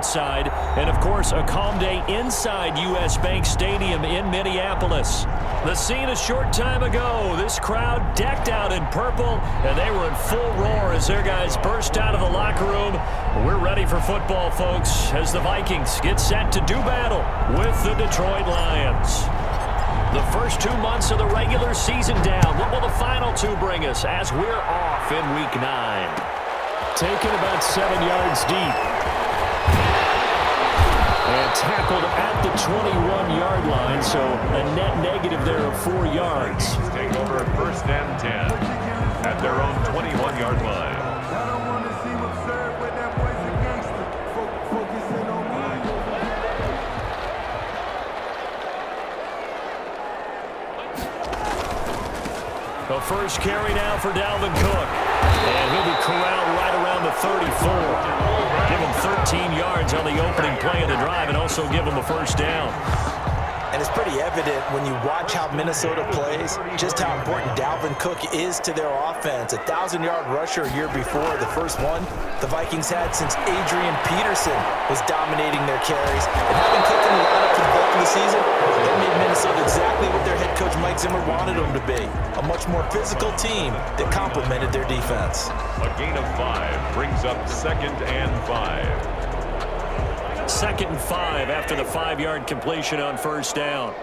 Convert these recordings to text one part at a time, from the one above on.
outside. And, of course, a calm day inside U.S. Bank Stadium in Minneapolis. The scene a short time ago. This crowd decked out in purple, and they were in full roar as their guys burst out of the locker room. We're ready for football, folks, as the Vikings get set to do battle with the Detroit Lions. The first 2 months of the regular season down. What will the final 2 bring us as we're off in Week 9? Taken about 7 yards deep. And tackled at the 21-yard line, so a net negative there of 4 yards. Take over first and 10 at their own 21-yard line. The first carry now for Dalvin Cook. And he'll be corralled right around the 34. Give him 13 yards on the opening play of the drive and also give him a first down. And it's pretty evident when you watch how Minnesota plays, just how important Dalvin Cook is to their offense. 1,000-yard rusher a year before, the first one the Vikings had since Adrian Peterson was dominating their carries. And having Cook in the lineup for the bulk of the season, that made Minnesota exactly what their head coach Mike Zimmer wanted them to be. A much more physical team that complemented their defense. A gain of 5 brings up 2nd and 5. 2nd and 5 after the 5-yard completion on first down.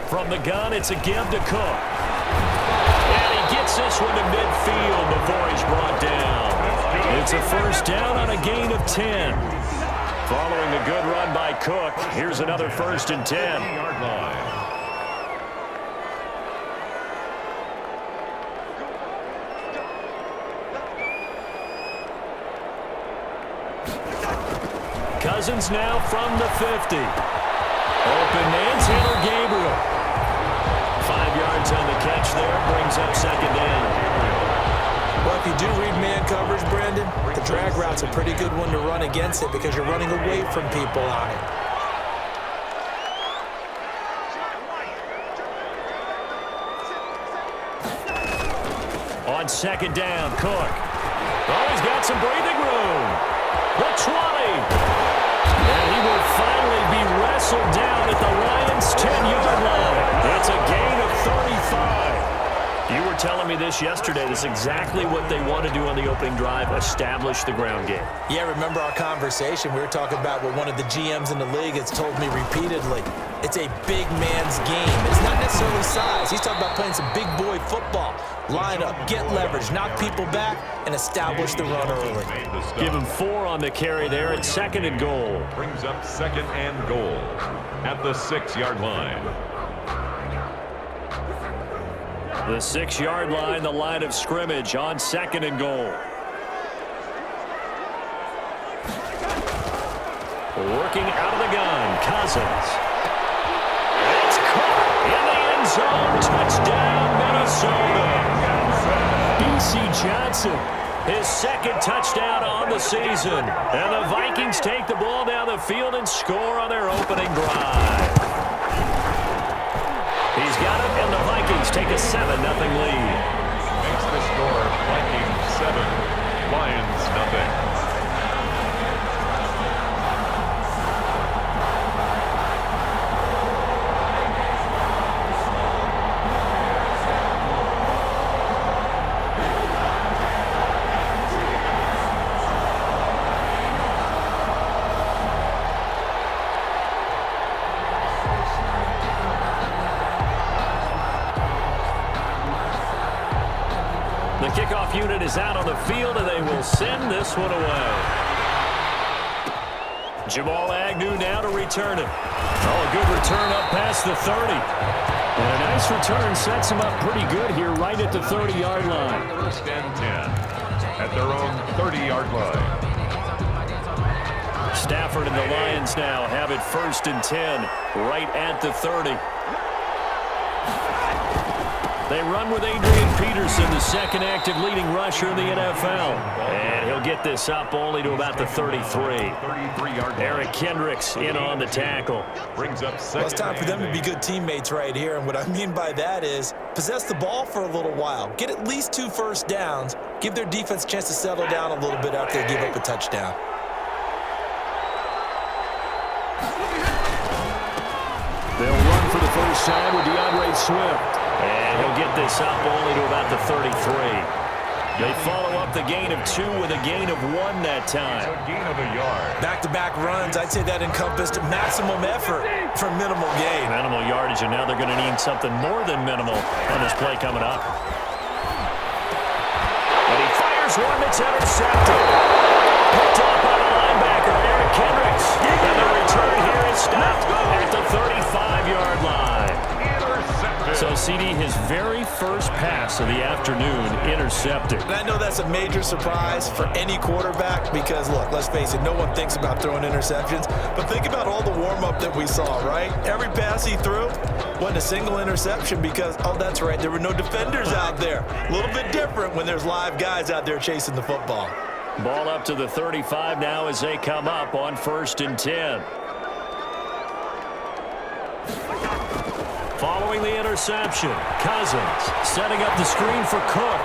From the gun, it's a give to Cook. And he gets this one to midfield before he's brought down. It's a first down on a gain of 10. Following a good run by Cook, here's another 1st and 10. 20-yard line. Cousins now from the 50. Open man's Taylor Gabriel. 5 yards on the catch there, brings up 2nd down. Well, if you do read man coverage, Brandon, the drag route's a pretty good one to run against it because you're running away from people on it. On 2nd down, Cook. Oh, he's got some breathing room. The 20. And he will finally be wrestled down at the Lions' 10-yard line. It's a gain of 35. You were telling me this yesterday. This is exactly what they want to do on the opening drive, establish the ground game. Yeah, remember our conversation? We were talking about what one of the GMs in the league has told me repeatedly. It's a big man's game. It's not necessarily size. He's talking about playing some big boy football. Line up, get leverage, knock people back, and establish the run early. Give him 4 on the carry there at 2nd and goal. Brings up 2nd and goal at the 6-yard line. The 6-yard line, the line of scrimmage on 2nd and goal. Working out of the gun, Cousins. It's caught in the end zone. Touchdown, Minnesota. B.C. Johnson, his 2nd touchdown on the season. And the Vikings take the ball down the field and score on their opening drive. He's got it, and the Vikings take a 7-0 lead. Makes the score Vikings 7, Lions nothing. The kickoff unit is out on the field, and they will send this one away. Jamal Agnew now to return it. Oh, a good return up past the 30. And a nice return sets him up pretty good here right at the 30-yard line. 1st and 10 at their own 30-yard line. Stafford and the Lions now have it 1st and 10 right at the 30. They run with Adrian Peterson, the second active leading rusher in the NFL. And he'll get this up only to about the 33. Eric Kendricks in on the tackle. Well, it's time for them to be good teammates right here. And what I mean by that is possess the ball for a little while. Get at least 2 first downs. Give their defense a chance to settle down a little bit after they give up a touchdown. They'll run for the first time with DeAndre Swift. And he'll get this up only to about the 33. They follow up the gain of 2 with a gain of 1 that time. A gain of a yard. Back-to-back runs, I'd say that encompassed maximum effort for minimal gain. Minimal yardage, and now they're going to need something more than minimal on this play coming up. And he fires one that's intercepted. Picked up by the linebacker, Eric Kendricks. And the return here is stopped at the 35-yard line. So, CD, his very first pass of the afternoon intercepted. And I know that's a major surprise for any quarterback because, look, let's face it, no one thinks about throwing interceptions. But think about all the warm-up that we saw, right? Every pass he threw wasn't a single interception because, oh, that's right, there were no defenders out there. A little bit different when there's live guys out there chasing the football. Ball up to the 35 now as they come up on 1st and 10. Following the interception, Cousins setting up the screen for Cook.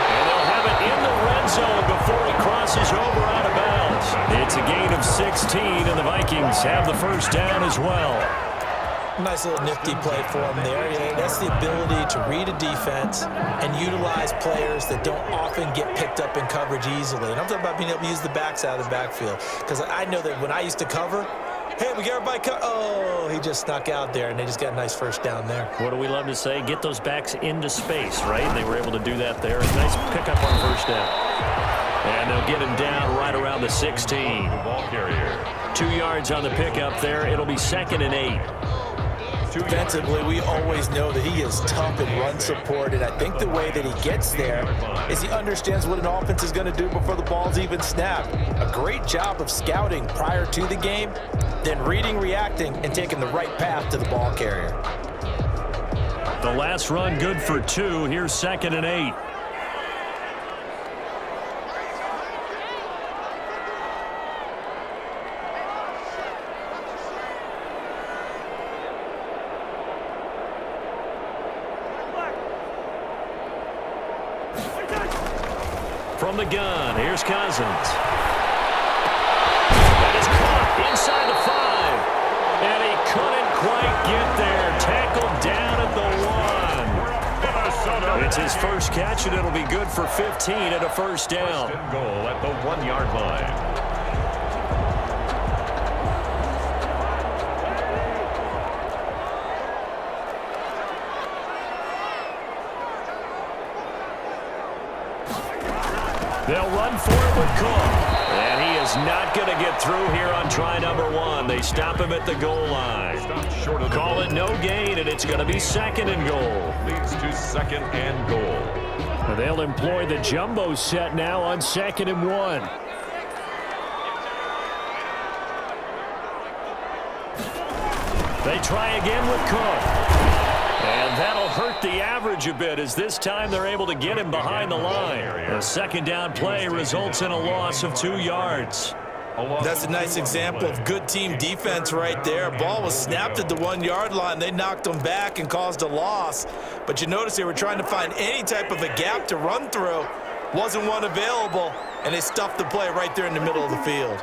And they'll have it in the red zone before he crosses over out of bounds. It's a gain of 16, and the Vikings have the first down as well. Nice little nifty play for him there. Yeah, that's the ability to read a defense and utilize players that don't often get picked up in coverage easily. And I'm talking about being able to use the backs out of the backfield. Because I know that when I used to cover, hey, we got everybody oh, he just snuck out there, and they just got a nice first down there. What do we love to say? Get those backs into space, right? They were able to do that there. Nice pickup on first down. And they'll get him down right around the 16. Ball carrier. 2 yards on the pickup there. It'll be 2nd and 8. Defensively, we always know that he is tough in run support, and I think the way that he gets there is he understands what an offense is going to do before the ball's even snapped. A great job of scouting prior to the game, then reading, reacting, and taking the right path to the ball carrier. The last run good for 2. Here's 2nd and 8. From the gun, here's Cousins. That is caught inside the 5. And he couldn't quite get there. Tackled down at the 1. It's his first catch, and it'll be good for 15 and a first down. First and goal at the 1-yard line. They'll run for it with Cook. And he is not going to get through here on try number 1. They stop him at the goal line. Call it no gain, and it's going to be 2nd and goal. Leads to 2nd and goal. And they'll employ the jumbo set now on 2nd and 1. They try again with Cook. And that'll hurt the average a bit as this time they're able to get him behind the line. A 2nd down play results in a loss of 2 yards. That's a nice example of good team defense right there. Ball was snapped at the 1-yard line. They knocked them back and caused a loss. But you notice they were trying to find any type of a gap to run through. Wasn't one available, and they stuffed the play right there in the middle of the field.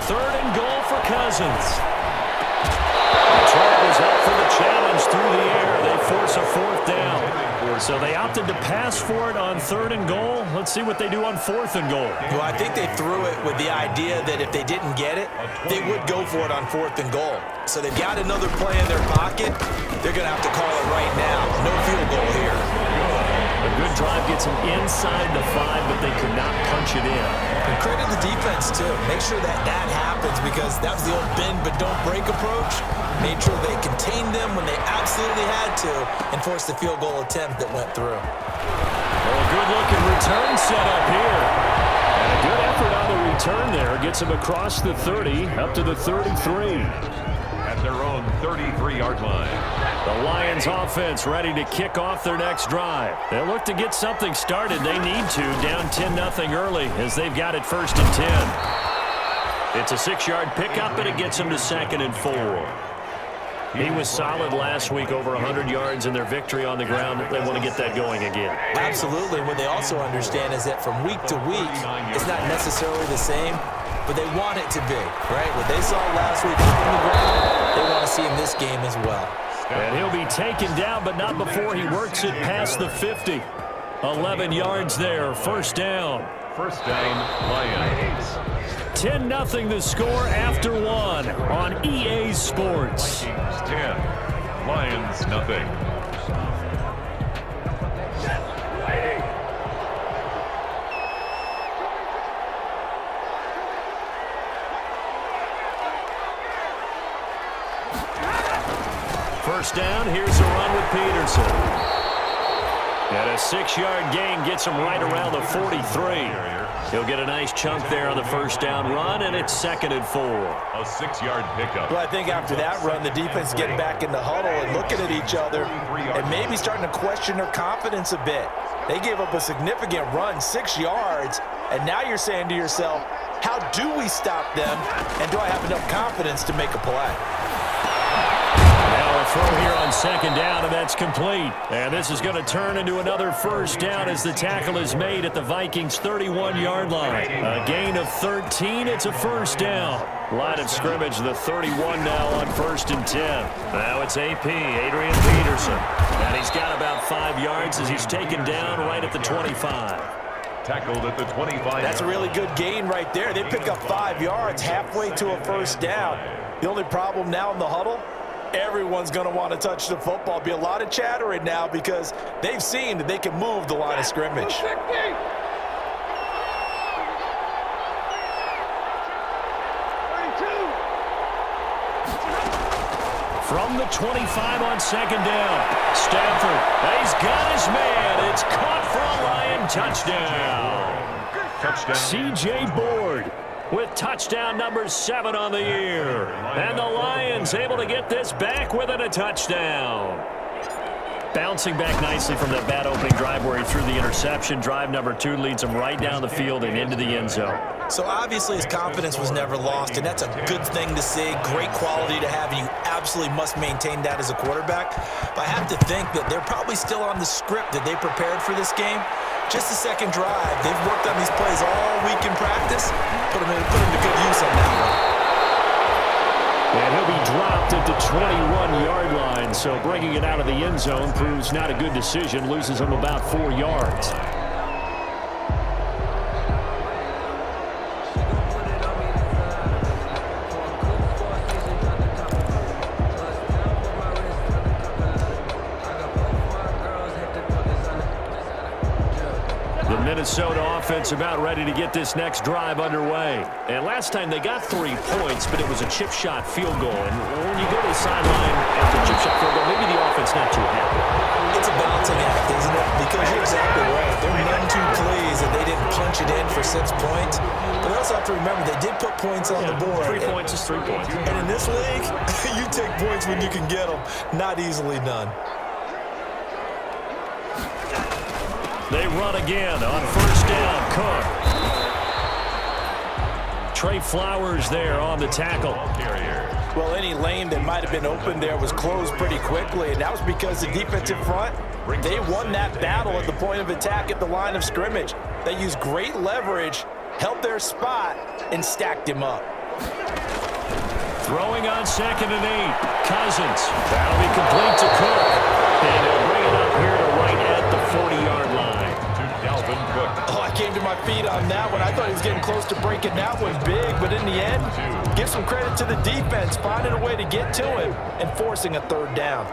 Third and goal for Cousins. The target was up for the challenge through the air. They force a 4th down. So they opted to pass for it on 3rd and goal. Let's see what they do on 4th and goal. Well, I think they threw it with the idea that if they didn't get it, they would go for it on 4th and goal. So they've got another play in their pocket. They're going to have to call it right now. No field goal here. A good drive gets them inside the 5, but they could not punch it in. And credit the defense, too. Make sure that that happens because that was the old bend but don't break approach. Made sure they contained them when they absolutely had to and forced the field goal attempt that went through. Well, a good-looking return set up here. And a good effort on the return there gets him across the 30, up to the 33. At their own 33-yard line. The Lions offense ready to kick off their next drive. They look to get something started. They need to, down 10-0 early as they've got it 1st and 10. It's a 6-yard pickup, and it gets them to 2nd and 4. He was solid last week, over 100 yards in their victory on the ground. They want to get that going again. Absolutely. What they also understand is that from week to week, it's not necessarily the same, but they want it to be, right? What they saw last week on the ground, they want to see in this game as well. And he'll be taken down, but not before he works it past the 50. 11 yards there, 1st down. 1st down, Lions. 10-0 the score after 1 on EA Sports. 10, Lions nothing. First down, here's a run with Peterson. And a 6-yard gain gets him right around the 43. He'll get a nice chunk there on the 1st down run, and it's 2nd and 4. A 6-yard pickup. Well, I think after that run, the defense getting back in the huddle and looking at each other and maybe starting to question their confidence a bit. They gave up a significant run, 6 yards, and now you're saying to yourself, how do we stop them, and do I have enough confidence to make a play? Now a throw here on 2nd down, and that's complete. And this is going to turn into another 1st down as the tackle is made at the Vikings' 31-yard line. A gain of 13, it's a 1st down. Line of scrimmage, the 31 now on 1st and 10. Now it's AP, Adrian Peterson. And he's got about 5 yards as he's taken down right at the 25. Tackled at the 25. That's a really good gain right there. They pick up 5 yards halfway to a 1st down. The only problem now in the huddle, everyone's going to want to touch the football. Be a lot of chattering now because they've seen that they can move the line of scrimmage. From the 25 on 2nd down, Stafford, he's got his man. It's caught for a Lion touchdown. C.J. Board with touchdown number 7 on the year. And the Lions able to get this back within a touchdown. Bouncing back nicely from that bad opening drive where he threw the interception. Drive number 2 leads him right down the field and into the end zone. So obviously his confidence was never lost, and that's a good thing to see. Great quality to have, and you absolutely must maintain that as a quarterback. But I have to think that they're probably still on the script that they prepared for this game. Just the second drive. They've worked on these plays all week in practice. Put them to good use on that one. And he'll be dropped at the 21-yard line, so bringing it out of the end zone proves not a good decision. Loses him about 4 yards. Minnesota offense about ready to get this next drive underway. And last time they got 3 points, but it was a chip shot field goal. And when you go to the sideline after a chip shot field goal, maybe the offense not too happy. It's a balancing act, isn't it? Because you're exactly right. They're none too pleased that they didn't punch it in for 6 points. But they also have to remember they did put points on the board. 3 points is 3 points. And in this league, you take points when you can get them. Not easily done. They run again on 1st down. Cook. Trey Flowers there on the tackle. Well, any lane that might have been open there was closed pretty quickly, and that was because the defensive front, they won that battle at the point of attack at the line of scrimmage. They used great leverage, held their spot, and stacked him up. Throwing on 2nd and 8. Cousins. That'll be complete to Cook. And they'll bring it up here to right at the 40-yard line. Oh, I came to my feet on that one. I thought he was getting close to breaking that one big, but in the end, give some credit to the defense, finding a way to get to him and forcing a 3rd down.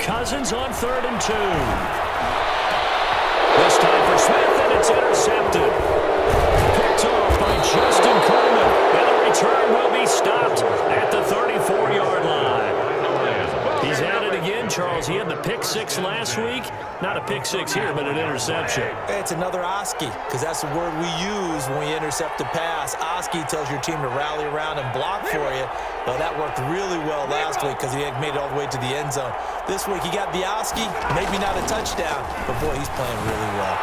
Cousins on 3rd and 2. This time for Smith, and it's intercepted. Picked off by Justin Coleman, and the return will be stopped at the 34-yard line. He's at it again, Charles. He had the pick 6 last week. Not a pick 6 here, but an interception. It's another Oski, because that's the word we use when we intercept a pass. Oski tells your team to rally around and block for you. Well, that worked really well last week because he made it all the way to the end zone. This week he got the Oski, maybe not a touchdown, but boy, he's playing really well.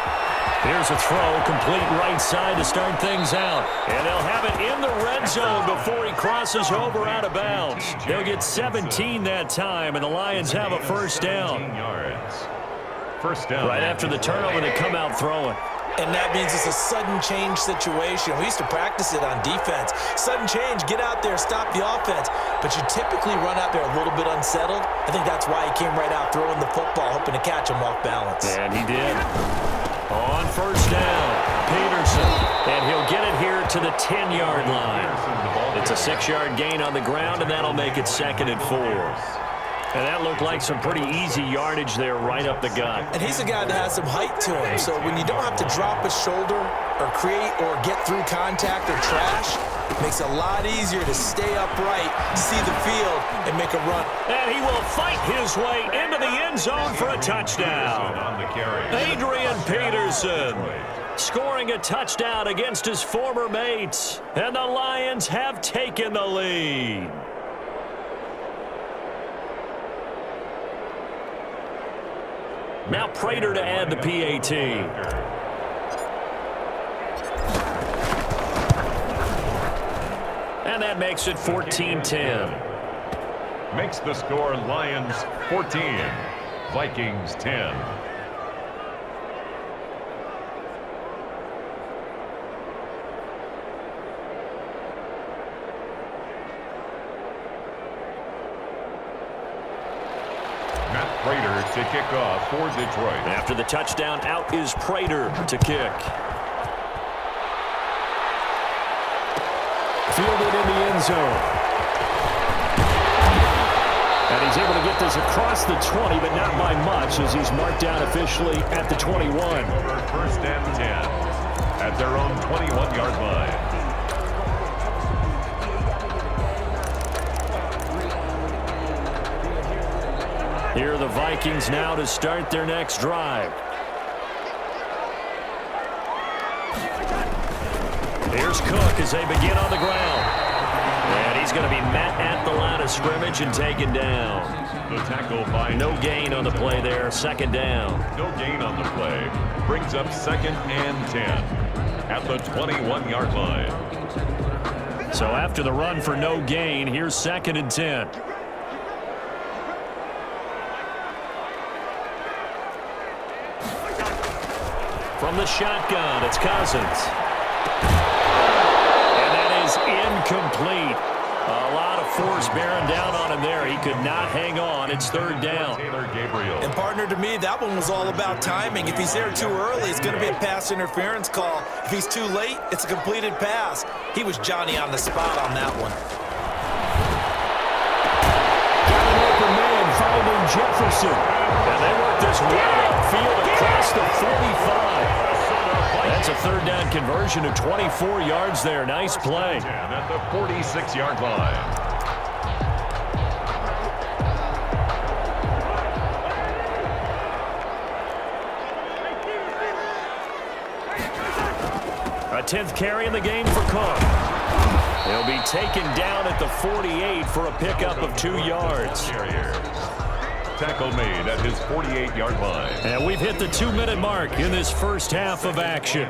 Here's a throw, complete right side to start things out. And they'll have it in the red zone before he crosses over out of bounds. They'll get 17 that time, and the Lions have a first down. First down. Right after the turnover, they come out throwing. And that means it's a sudden change situation. We used to practice it on defense. Sudden change, get out there, stop the offense. But you typically run out there a little bit unsettled. I think that's why he came right out throwing the football, hoping to catch him off balance. And he did. On first down, Peterson. And he'll get it here to the 10-yard line. It's a 6-yard gain on the ground, and that'll make it 2nd and 4. And that looked like some pretty easy yardage there right up the gut. And he's a guy that has some height to him. So when you don't have to drop a shoulder or create or get through contact or trash, it makes it a lot easier to stay upright, see the field, and make a run. And he will fight his way into the end zone for a touchdown. Adrian Peterson scoring a touchdown against his former mates. And the Lions have taken the lead. Now Prater to add the PAT. And that makes it 14-10. Makes the score Lions 14, Vikings 10. Prater to kick off for Detroit. After the touchdown, out is Prater to kick. Fielded in the end zone. And he's able to get this across the 20, but not by much, as he's marked down officially at the 21. First and 10 at their own 21-yard line. Here are the Vikings now to start their next drive. Here's Cook as they begin on the ground. And he's going to be met at the line of scrimmage and taken down. The tackle by no gain on the play there, 2nd down. No gain on the play. Brings up 2nd and 10 at the 21-yard line. So after the run for no gain, here's 2nd and 10. From the shotgun, it's Cousins. And that is incomplete. A lot of force bearing down on him there. He could not hang on. It's 3rd down. And partner, to me, that one was all about timing. If he's there too early, it's going to be a pass interference call. If he's too late, it's a completed pass. He was Johnny on the spot on that one. Got an open man finding Jefferson. And they work this right upfield across the 45. That's a 3rd down conversion of 24 yards there. Nice play. At the 46-yard line. A 10th carry in the game for Cook. He'll be taken down at the 48 for a pickup of 2 yards. Tackle made at his 48-yard line. And we've hit the 2-minute mark in this first half of action.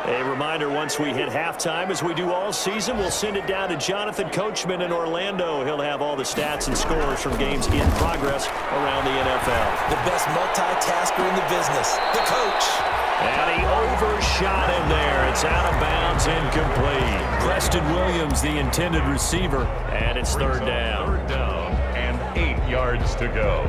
A reminder, once we hit halftime, as we do all season, we'll send it down to Jonathan Coachman in Orlando. He'll have all the stats and scores from games in progress around the NFL. The best multitasker in the business, the coach. And he overshot him there. It's out of bounds, incomplete. Preston Williams, the intended receiver, and it's 3rd down. 3rd down and 8 yards to go.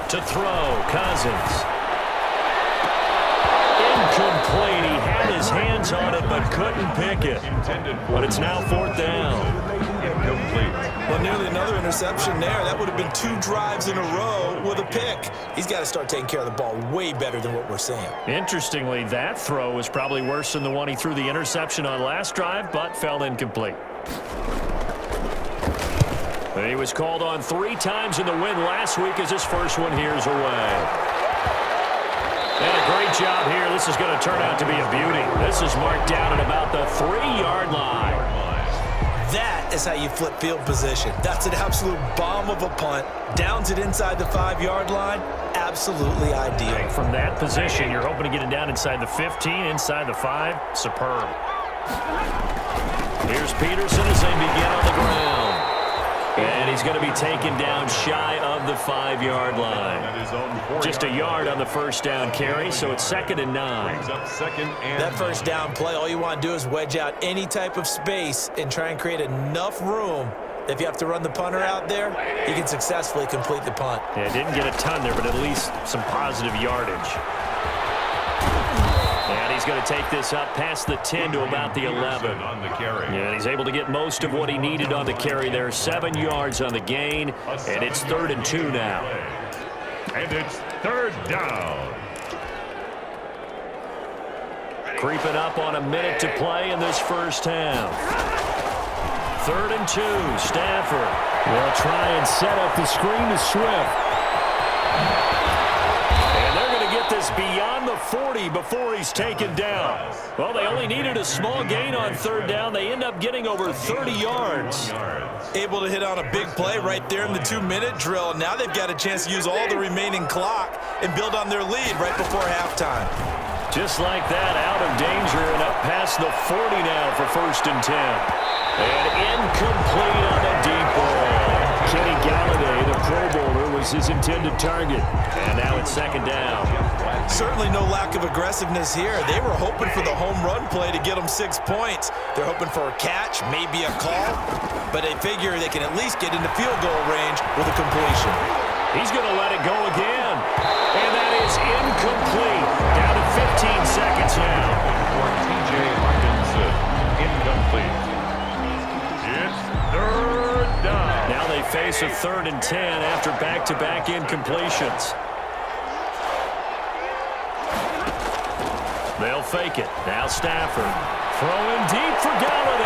To throw, Cousins. Incomplete. He had his hands on it but couldn't pick it. But it's now 4th down. incomplete. Well, nearly another interception there. That would have been 2 drives in a row with a pick. He's got to start taking care of the ball way better than what we're seeing. Interestingly, that throw was probably worse than the one he threw the interception on last drive, but fell incomplete. He was called on 3 times in the win last week as his first one here's away. And a great job here. This is going to turn out to be a beauty. This is marked down at about the 3-yard line. That is how you flip field position. That's an absolute bomb of a punt. Downs it inside the 5-yard line. Absolutely ideal. From that position, you're hoping to get it down inside the 15, inside the 5. Superb. Here's Peterson as they begin on the ground. And he's going to be taken down shy of the 5-yard line. Just a yard on the first down carry, so it's 2nd and 9. That first down play, all you want to do is wedge out any type of space and try and create enough room that if you have to run the punter out there, you can successfully complete the punt. Yeah, didn't get a ton there, but at least some positive yardage. And he's going to take this up past the 10 to about the 11. And he's able to get most of what he needed on the carry there. 7 yards on the gain, and it's 3rd and 2 now. And it's 3rd down. Creeping up on a minute to play in this first half. 3rd and 2, Stafford will try and set up the screen to Swift. And they're going to get this beyond the 40 before he's taken down. Well, they only needed a small gain on 3rd down. They end up getting over 30 yards. Able to hit on a big play right there in the 2-minute drill. Now they've got a chance to use all the remaining clock and build on their lead right before halftime. Just like that, out of danger and up past the 40 now for 1st and 10. And incomplete on a deep ball. Kenny Galladay, the Pro Bowler, was his intended target. And now it's 2nd down. Certainly no lack of aggressiveness here. They were hoping for the home run play to get them 6 points. They're hoping for a catch, maybe a call, but they figure they can at least get into field goal range with a completion. He's going to let it go again. And that is incomplete. Down to 15 seconds now. For T.J. Hawkinson, incomplete. It's 3rd down. Now they face a 3rd and 10 after back-to-back incompletions. They'll fake it. Now Stafford throwing deep for Galladay.